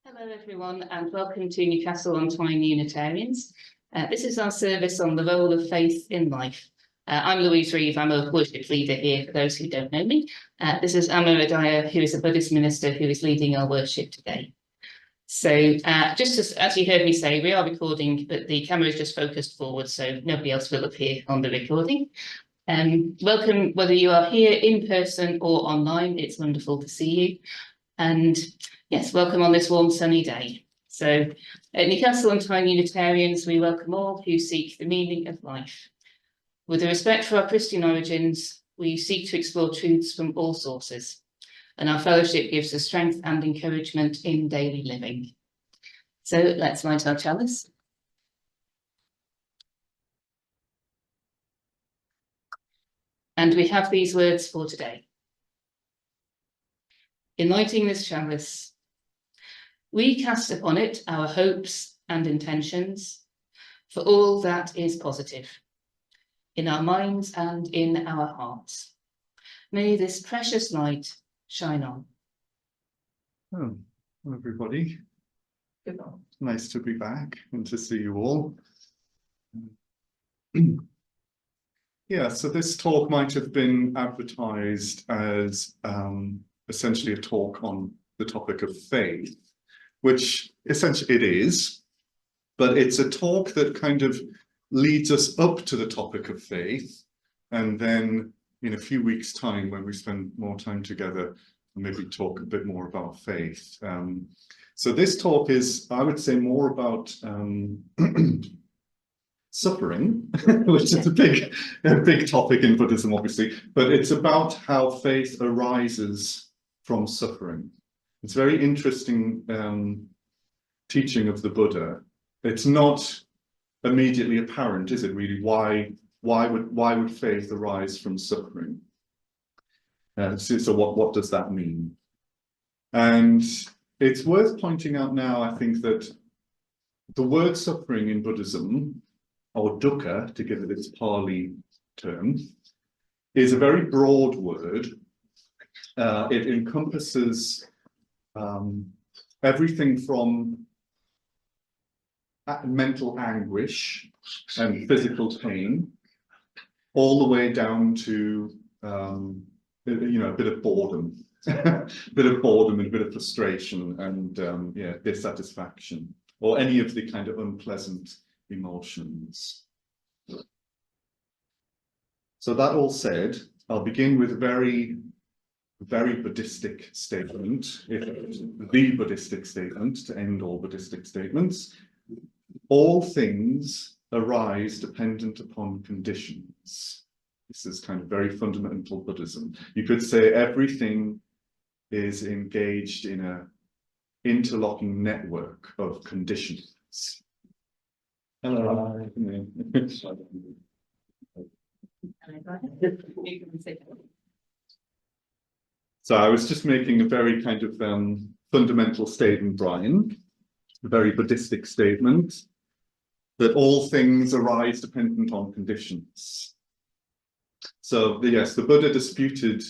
Hello everyone and welcome to Newcastle on Tyne Unitarians. This is our service on the role of faith in life. I'm Louise Reeve, I'm a worship leader here for those who don't know me. This is Amma Radaya, who is a Buddhist minister who is leading our worship today. So just as you heard me say, we are recording, but the camera is just focused forward, so nobody else will appear on the recording. Welcome, whether you are here in person or online, it's wonderful to see you. And yes, welcome on this warm sunny day. So at Newcastle on Tyne Unitarians, we welcome all who seek the meaning of life. With a respect for our Christian origins, we seek to explore truths from all sources, and our fellowship gives us strength and encouragement in daily living. So let's light our chalice. And we have these words for today. In lighting this chalice, we cast upon it our hopes and intentions for all that is positive, in our minds and in our hearts. May this precious light shine on. Oh, hello everybody. Nice to be back and to see you all. Yeah, so this talk might have been advertised as essentially a talk on the topic of faith, which essentially it is, but it's a talk that kind of leads us up to the topic of faith, and then in a few weeks' time, when we spend more time together, maybe talk a bit more about faith. So this talk is, I would say, more about suffering, which is a big topic in Buddhism, obviously, but it's about how faith arises from suffering. It's very interesting teaching of the Buddha. It's not immediately apparent, is it really? Why would faith arise from suffering? So what does that mean? And it's worth pointing out now, I think, that the word suffering in Buddhism, or dukkha, to give it its Pali term, is a very broad word. It encompasses everything from mental anguish and physical pain, all the way down to a bit of boredom, a bit of boredom and a bit of frustration and dissatisfaction, or any of the kind of unpleasant emotions. So that all said, I'll begin with a very Buddhistic statement, the Buddhistic statement, to end all Buddhistic statements. All things arise dependent upon conditions. This is kind of very fundamental Buddhism. You could say everything is engaged in an interlocking network of conditions. Hello. So I was just making a very kind of fundamental statement, Brian, a very Buddhistic statement, that all things arise dependent on conditions. So yes, the Buddha disputed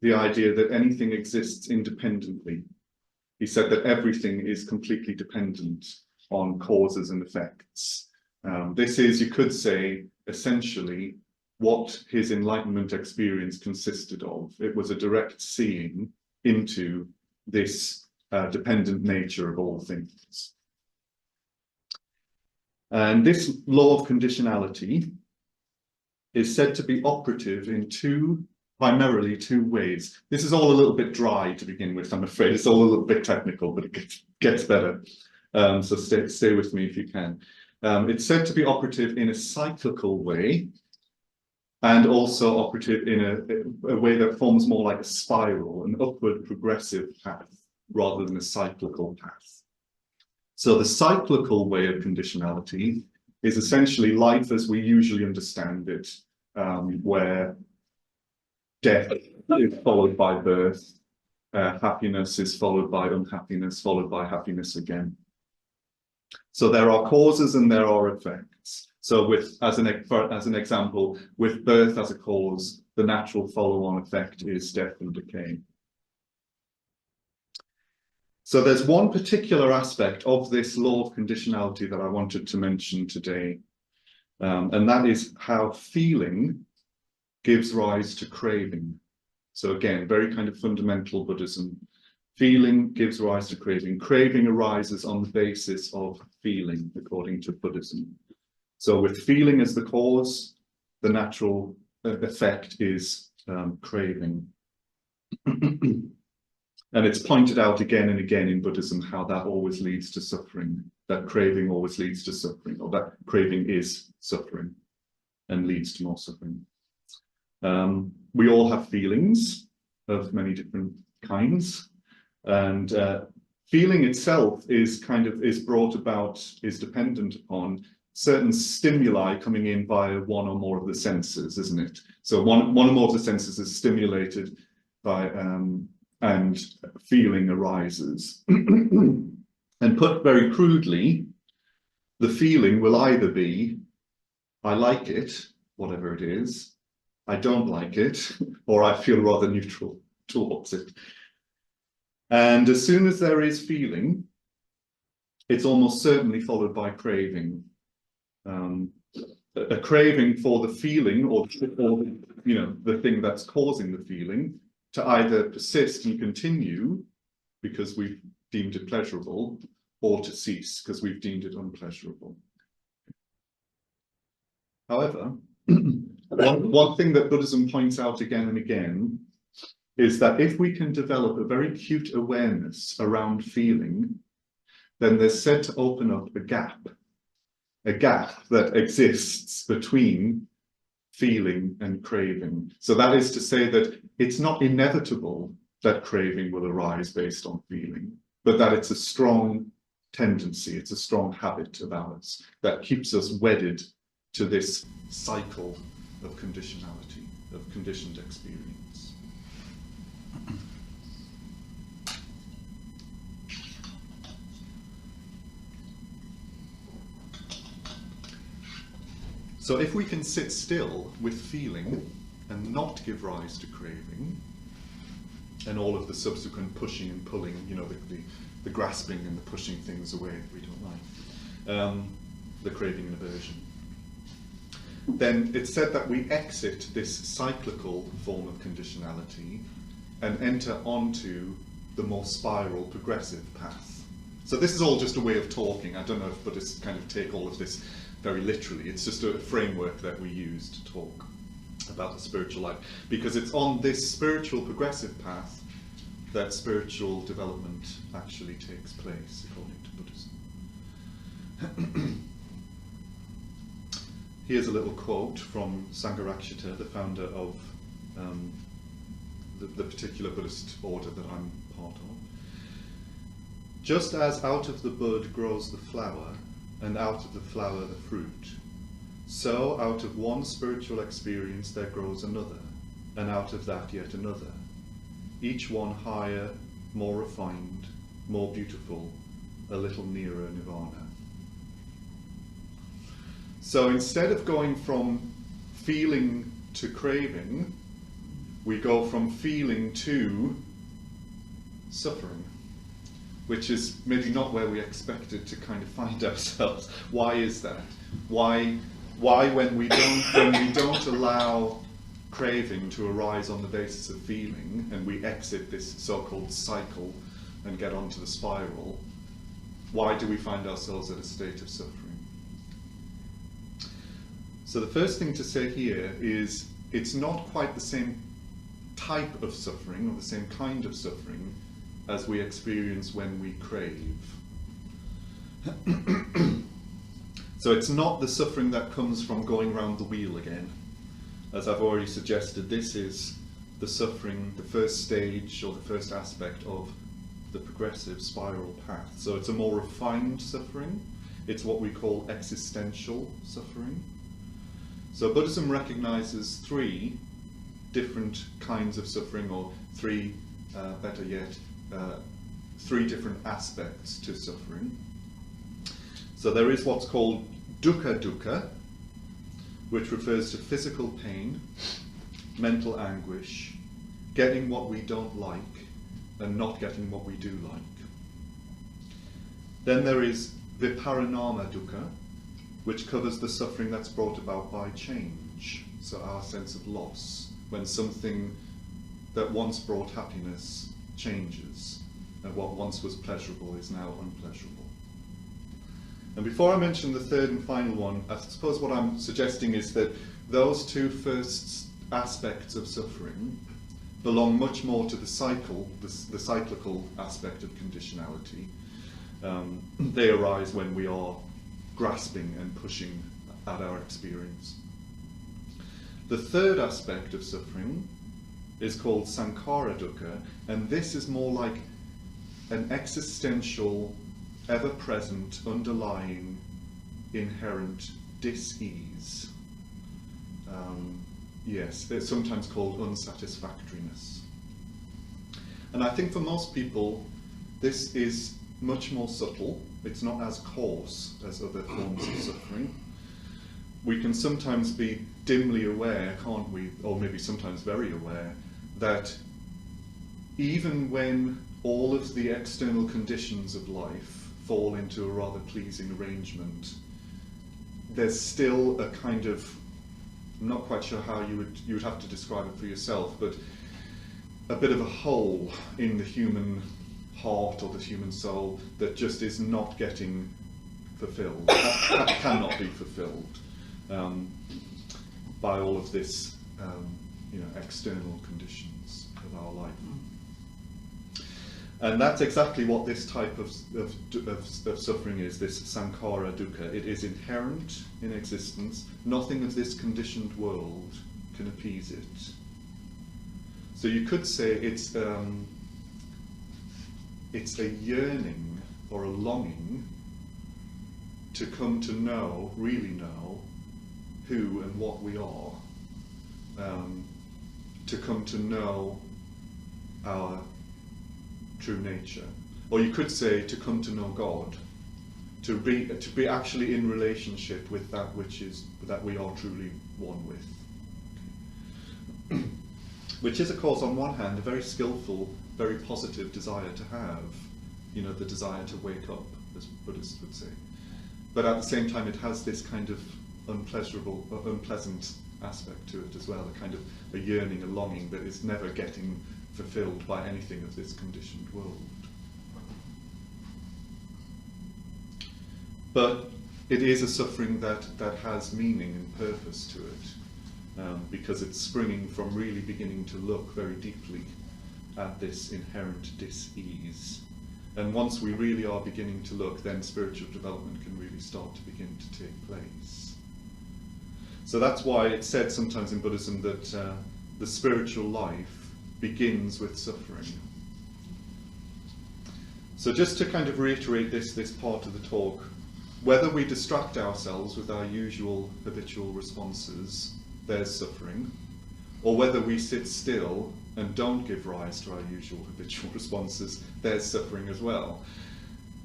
the idea that anything exists independently. He said that everything is completely dependent on causes and effects. This is, you could say, essentially what his enlightenment experience consisted of. It was a direct seeing into this dependent nature of all things. And this law of conditionality is said to be operative in primarily two ways. This is all a little bit dry to begin with, I'm afraid. It's all a little bit technical, but it gets better. So stay with me if you can. It's said to be operative in a cyclical way, and also operative in a way that forms more like a spiral, an upward progressive path, rather than a cyclical path. So the cyclical way of conditionality is essentially life as we usually understand it, where death is followed by birth, happiness is followed by unhappiness, followed by happiness again. So there are causes and there are effects. So as an example, with birth as a cause, the natural follow-on effect is death and decay. So there's one particular aspect of this law of conditionality that I wanted to mention today, and that is how feeling gives rise to craving. So again, very kind of fundamental Buddhism. Feeling gives rise to craving. Craving arises on the basis of feeling, according to Buddhism. So with feeling as the cause, the natural effect is craving. And it's pointed out again and again in Buddhism how that always leads to suffering, that craving always leads to suffering, or that craving is suffering and leads to more suffering. We all have feelings of many different kinds, and feeling itself is brought about, is dependent upon certain stimuli coming in via one or more of the senses, isn't it? So one or more of the senses is stimulated by and feeling arises. And put very crudely, the feeling will either be, I like it, whatever it is, I don't like it, or I feel rather neutral towards it. And as soon as there is feeling, it's almost certainly followed by craving. A craving for the feeling or the thing that's causing the feeling to either persist and continue because we've deemed it pleasurable, or to cease because we've deemed it unpleasurable. However, one thing that Buddhism points out again and again is that if we can develop a very acute awareness around feeling, then there's said to open up a gap that exists between feeling and craving. So that is to say that it's not inevitable that craving will arise based on feeling, but that it's a strong tendency, it's a strong habit of ours that keeps us wedded to this cycle of conditionality, of conditioned experience. So if we can sit still with feeling and not give rise to craving, and all of the subsequent pushing and pulling, the grasping and the pushing things away that we don't like, the craving and aversion, then it's said that we exit this cyclical form of conditionality and enter onto the more spiral, progressive path. So this is all just a way of talking. I don't know if Buddhists kind of take all of this very literally. It's just a framework that we use to talk about the spiritual life, because it's on this spiritual progressive path that spiritual development actually takes place, according to Buddhism. Here's a little quote from Sangharakshita, the founder of the particular Buddhist order that I'm part of. Just as out of the bud grows the flower, and out of the flower the fruit, so out of one spiritual experience there grows another, and out of that yet another, each one higher, more refined, more beautiful, a little nearer nirvana. So instead of going from feeling to craving, we go from feeling to suffering, which is maybe not where we expected to kind of find ourselves. Why is that? Why when we don't allow craving to arise on the basis of feeling, and we exit this so-called cycle and get onto the spiral, why do we find ourselves at a state of suffering? So the first thing to say here is it's not quite the same type of suffering or the same kind of suffering as we experience when we crave. So it's not the suffering that comes from going round the wheel again. As I've already suggested, this is the suffering, the first stage or the first aspect of the progressive spiral path. So it's a more refined suffering. It's what we call existential suffering. So Buddhism recognizes three different kinds of suffering, or three, better yet, three different aspects to suffering. So there is what's called dukkha dukkha, which refers to physical pain, mental anguish, getting what we don't like and not getting what we do like. Then there is viparinama dukkha, which covers the suffering that's brought about by change. So our sense of loss, when something that once brought happiness changes, and what once was pleasurable is now unpleasurable. And before I mention the third and final one, I suppose what I'm suggesting is that those two first aspects of suffering belong much more to the cycle, the cyclical aspect of conditionality. They arise when we are grasping and pushing at our experience. The third aspect of suffering is called sankhara dukkha, and this is more like an existential, ever-present, underlying, inherent dis-ease. Yes, it's sometimes called unsatisfactoriness. And I think for most people, this is much more subtle. It's not as coarse as other forms of suffering. We can sometimes be dimly aware, can't we, or maybe sometimes very aware, that even when all of the external conditions of life fall into a rather pleasing arrangement, there's still a kind of, I'm not quite sure how you would have to describe it for yourself, but a bit of a hole in the human heart or the human soul that just is not getting fulfilled, that cannot be fulfilled by all of this, external conditions of our life. And that's exactly what this type of suffering is, this sankhara dukkha. It is inherent in existence. Nothing of this conditioned world can appease it. So you could say it's a yearning or a longing to come to know, really know, who and what we are. To come to know our true nature. Or you could say to come to know God, to be actually in relationship with that that we are truly one with. Which is, of course, on one hand, a very skillful, very positive desire to have, the desire to wake up, as Buddhists would say. But at the same time, it has this kind of unpleasant aspect to it as well, a kind of a yearning, a longing that is never getting fulfilled by anything of this conditioned world. But it is a suffering that has meaning and purpose to it, because it's springing from really beginning to look very deeply at this inherent dis-ease. And once we really are beginning to look, then spiritual development can really start to begin to take place. So that's why it's said sometimes in Buddhism that the spiritual life begins with suffering. So just to kind of reiterate this part of the talk, whether we distract ourselves with our usual habitual responses, there's suffering, or whether we sit still and don't give rise to our usual habitual responses, there's suffering as well.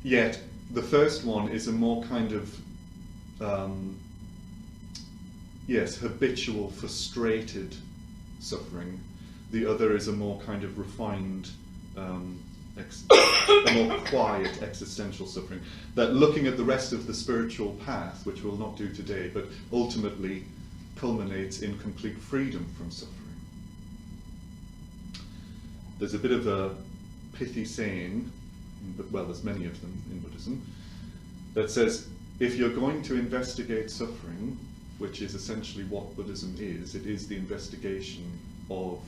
Yet the first one is a more kind of habitual, frustrated suffering. The other is a more kind of refined, a more quiet existential suffering. That looking at the rest of the spiritual path, which we'll not do today, but ultimately culminates in complete freedom from suffering. There's a bit of a pithy saying, well, there's many of them in Buddhism, that says, if you're going to investigate suffering, which is essentially what Buddhism is, it is the investigation of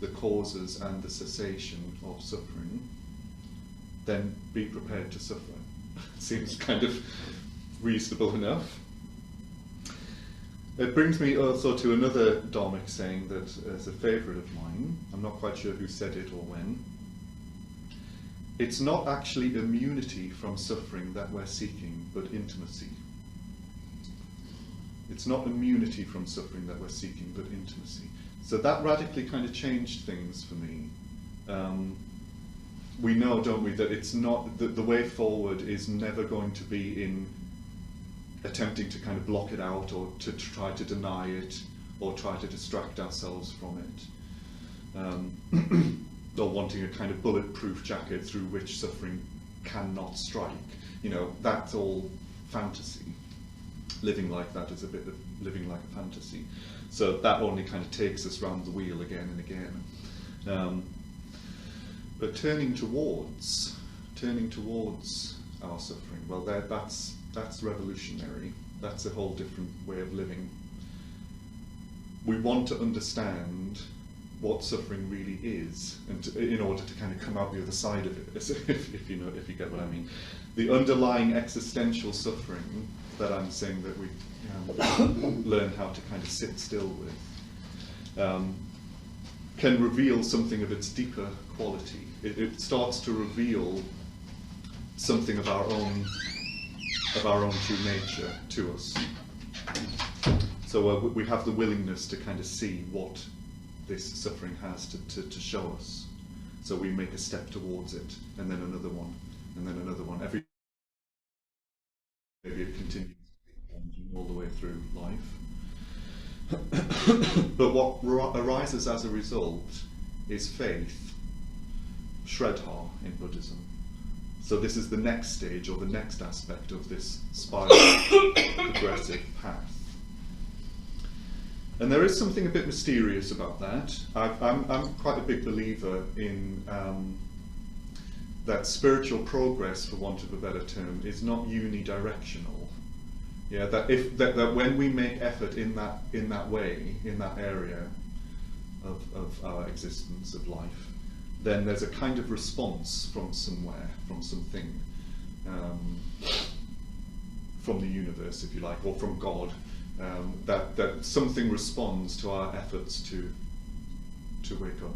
the causes and the cessation of suffering, then be prepared to suffer. Seems kind of reasonable enough. It brings me also to another Dharmic saying that is a favourite of mine. I'm not quite sure who said it or when. It's not actually immunity from suffering that we're seeking, but intimacy. It's not immunity from suffering that we're seeking, but intimacy. So that radically kind of changed things for me. We know, don't we, that it's not, that the way forward is never going to be in attempting to kind of block it out or to try to deny it or try to distract ourselves from it. Or wanting a kind of bulletproof jacket through which suffering cannot strike. you know, that's all fantasy. Living like that is a bit of living like a fantasy. So that only kind of takes us round the wheel again and again. But turning towards our suffering, well, that's revolutionary. That's a whole different way of living. We want to understand what suffering really is, and in order to kind of come out the other side of it, if you get what I mean. The underlying existential suffering that I'm saying that we learn how to kind of sit still with, can reveal something of its deeper quality. It starts to reveal something of our own true nature to us. So we have the willingness to kind of see what this suffering has to show us. So we make a step towards it, and then another one, and then another one. Maybe it continues all the way through life. But what arises as a result is faith, Shraddha in Buddhism. So this is the next stage, or the next aspect of this spiral progressive path. And there is something a bit mysterious about that. I'm quite a big believer in that spiritual progress, for want of a better term, is not unidirectional. Yeah, that when we make effort in that way, in that area of our existence, of life, then there's a kind of response from somewhere, from something, from the universe, if you like, or from God. That something responds to our efforts to wake up.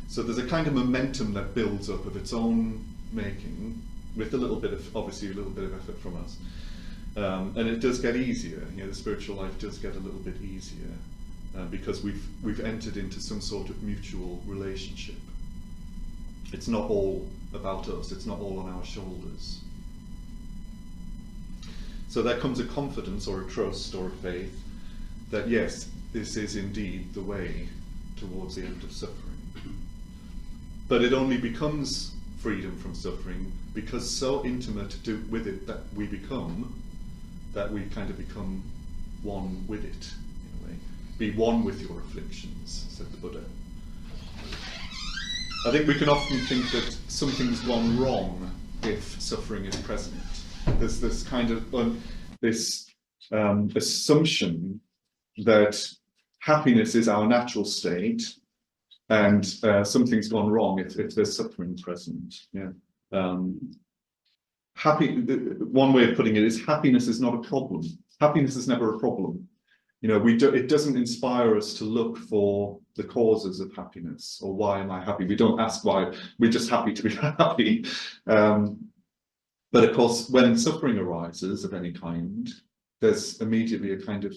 So there's a kind of momentum that builds up of its own making, with obviously a little bit of effort from us, and it does get easier. You know, the spiritual life does get a little bit easier because we've entered into some sort of mutual relationship. It's not all about us. It's not all on our shoulders. So there comes a confidence or a trust or a faith that yes, this is indeed the way towards the end of suffering. But it only becomes freedom from suffering because so intimate with it that we kind of become one with it, in a way. Be one with your afflictions, said the Buddha. I think we can often think that something's gone wrong if suffering is present. There's this kind of assumption that happiness is our natural state, and something's gone wrong if there's suffering present. Yeah. One way of putting it is happiness is not a problem. Happiness is never a problem. You know, it doesn't inspire us to look for the causes of happiness or why am I happy. We don't ask why. We're just happy to be happy. But of course, when suffering arises of any kind, there's immediately a kind of,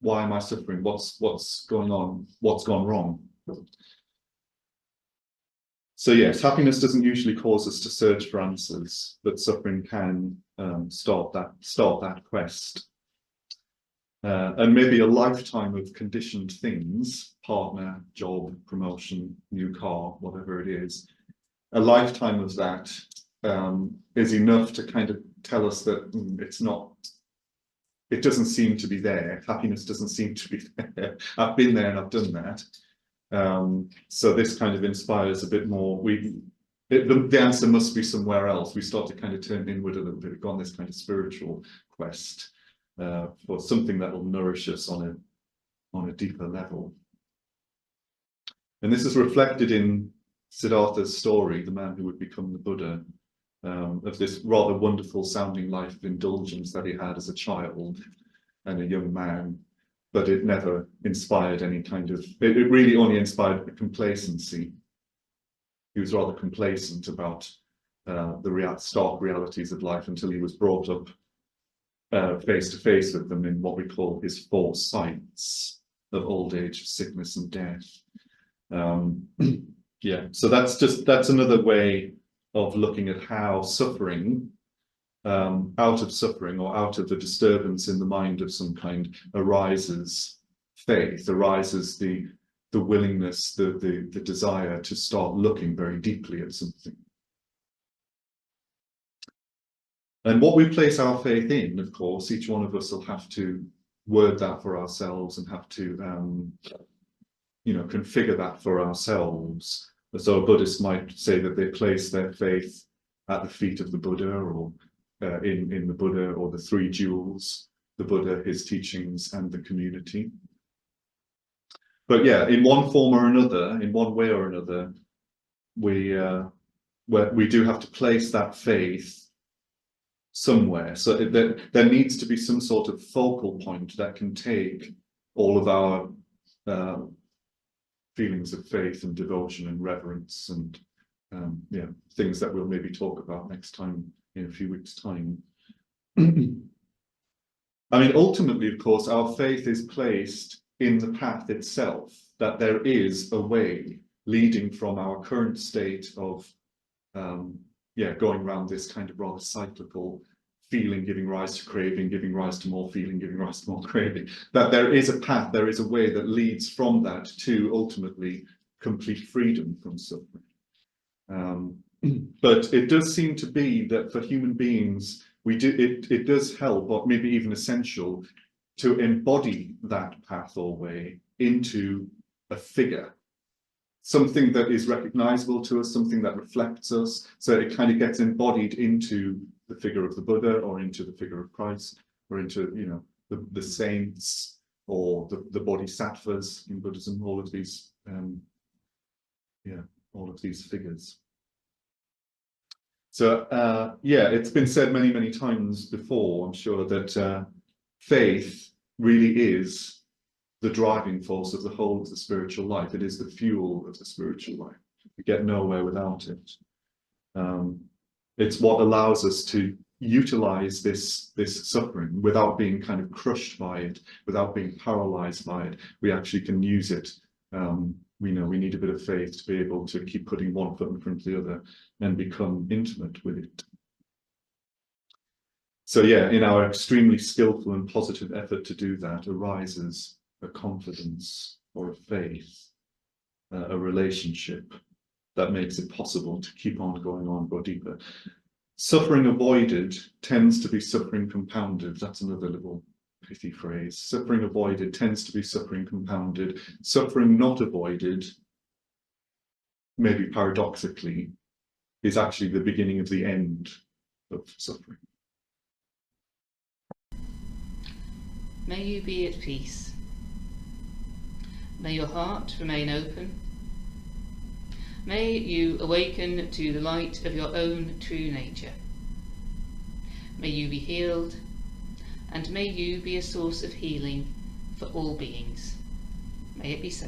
why am I suffering? What's going on? What's gone wrong? So yes, happiness doesn't usually cause us to search for answers, but suffering can start that quest. And maybe a lifetime of conditioned things, partner, job, promotion, new car, whatever it is, a lifetime of that is enough to kind of tell us that it doesn't seem to be there. Happiness doesn't seem to be there. I've been there and I've done that. So this kind of inspires a bit more. The answer must be somewhere else. We start to kind of turn inward a little bit. We've gone this kind of spiritual quest for something that will nourish us on a deeper level. And this is reflected in Siddhartha's story, the man who would become the Buddha, of this rather wonderful sounding life of indulgence that he had as a child and a young man, but it never inspired any kind of, it really only inspired complacency. He was rather complacent about the stark realities of life until he was brought up face to face with them in what we call his four sights of old age, sickness and death. Yeah, so that's another way of looking at how suffering, out of suffering or out of the disturbance in the mind of some kind, arises faith, arises the the willingness, the desire to start looking very deeply at something. And what we place our faith in, of course, each one of us will have to word that for ourselves and have to, configure that for ourselves. So a Buddhist might say that they place their faith at the feet of the Buddha, or in the Buddha, or the three jewels, the Buddha, his teachings, and the community. But yeah, in one form or another, in one way or another, we do have to place that faith somewhere. So there needs to be some sort of focal point that can take all of our feelings of faith and devotion and reverence and things that we'll maybe talk about next time, in a few weeks' time. I mean, ultimately, of course, our faith is placed in the path itself, that there is a way leading from our current state of going around this kind of rather cyclical feeling, giving rise to craving, giving rise to more feeling, giving rise to more craving, that there is a path, there is a way that leads from that to ultimately complete freedom from suffering. But it does seem to be that for human beings, it does help, or maybe even essential, to embody that path or way into a figure, something that is recognizable to us, something that reflects us, so it kind of gets embodied into the figure of the Buddha, or into the figure of Christ, or into the saints, or the bodhisattvas in Buddhism, all of these figures. So it's been said many, many times before, I'm sure, that faith really is the driving force of the whole of the spiritual life. It is the fuel of the spiritual life. We get nowhere without it. It's what allows us to utilize this suffering without being kind of crushed by it, without being paralyzed by it. We actually can use it. We know we need a bit of faith to be able to keep putting one foot in front of the other and become intimate with it. So yeah, in our extremely skillful and positive effort to do that arises a confidence or a faith, a relationship that makes it possible to keep on going on, go deeper. Suffering avoided tends to be suffering compounded. That's another little pithy phrase. Suffering avoided tends to be suffering compounded. Suffering not avoided, maybe paradoxically, is actually the beginning of the end of suffering. May you be at peace. May your heart remain open. May you awaken to the light of your own true nature. May you be healed, and may you be a source of healing for all beings. May it be so.